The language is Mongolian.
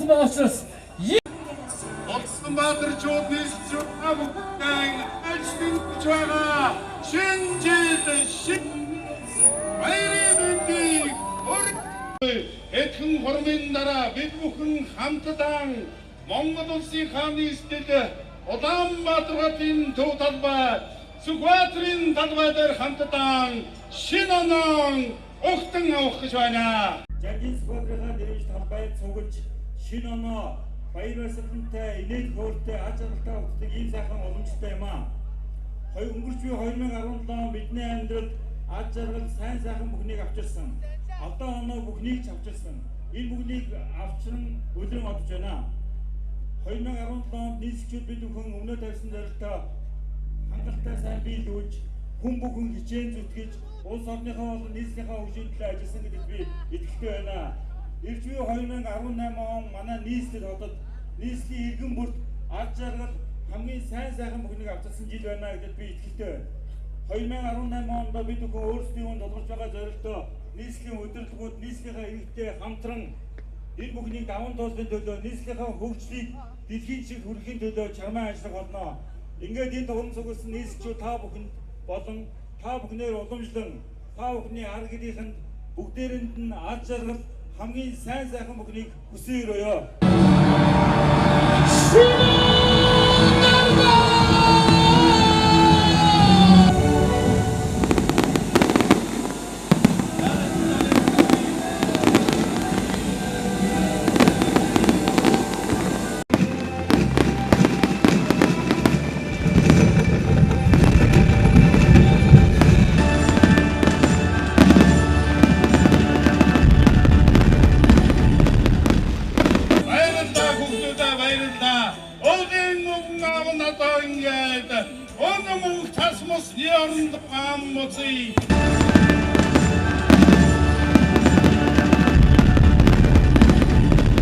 болсон байгаа учраас Баатарчууд нийслэлчүүд бүгдээ ажлын байгаа шинжил шин баярын эдхэн хормын дараа бид бүхэн хамтдаа Монгол улсын хааны эсдэл Улаанбаатарын төв талбай Сүхбаатарын талбай дээр хамтдаа шинэ оноон ухтан авах гэж байна. Жанжин Сүхбаатарын дэрэж талбай цугж шинэ оноо баяр баясгалантай инээд хөөртэй аж аргалтай ухдаг ийм сайхан уламжлалтай юм аа. Өнгөрч буй 2017 он бидний амьдралд аж аргал сайн сайхан бүхнийг авчирсан. Одоо оноо бүхнийг ч авчирсан. Энэ бүхнийг авчран өдрөн одож байна. 2017 онд нийслэгчид бид бүхэн өмнө тавьсан зорилтоо хангалттай сайн биелүүлж хүн бүхэн хичээн зүтгэж улс орныхоо болон нийслэлийн хөгжлийн төлөө ажилласан гэдэгт би итгэлтэй байна. Ирж буй 2018 он манай нийслэл хотод нийслэлийн иргэн бүрт аж аргал хамгийн сайн сайхан бүхнийг авчирсан жил байна гэдэгт би итгэлтэй байна. 2018 онд бид бүхэн өөрсдийн тодорхойлж байгаа зорилтоо нийслэлийн удирдлагууд нийслэлийн иргэдтэй хамтран энэ бүхнийг даван туулахын төлөө нийслэлийн хөгжлийг дэлхийн шиг хүрэхийн төлөө чармаа ажиллах болно. Ингээд энэ дугуйн цугласан нийслэгчүүд та бүхэнд болон та бүхнээр уламжлан та бүхний ар гэрийнхэнд бүгдээрэнд нь аж аргал хамгийн сайн сайхан бүхнийг хүсье өрөөё.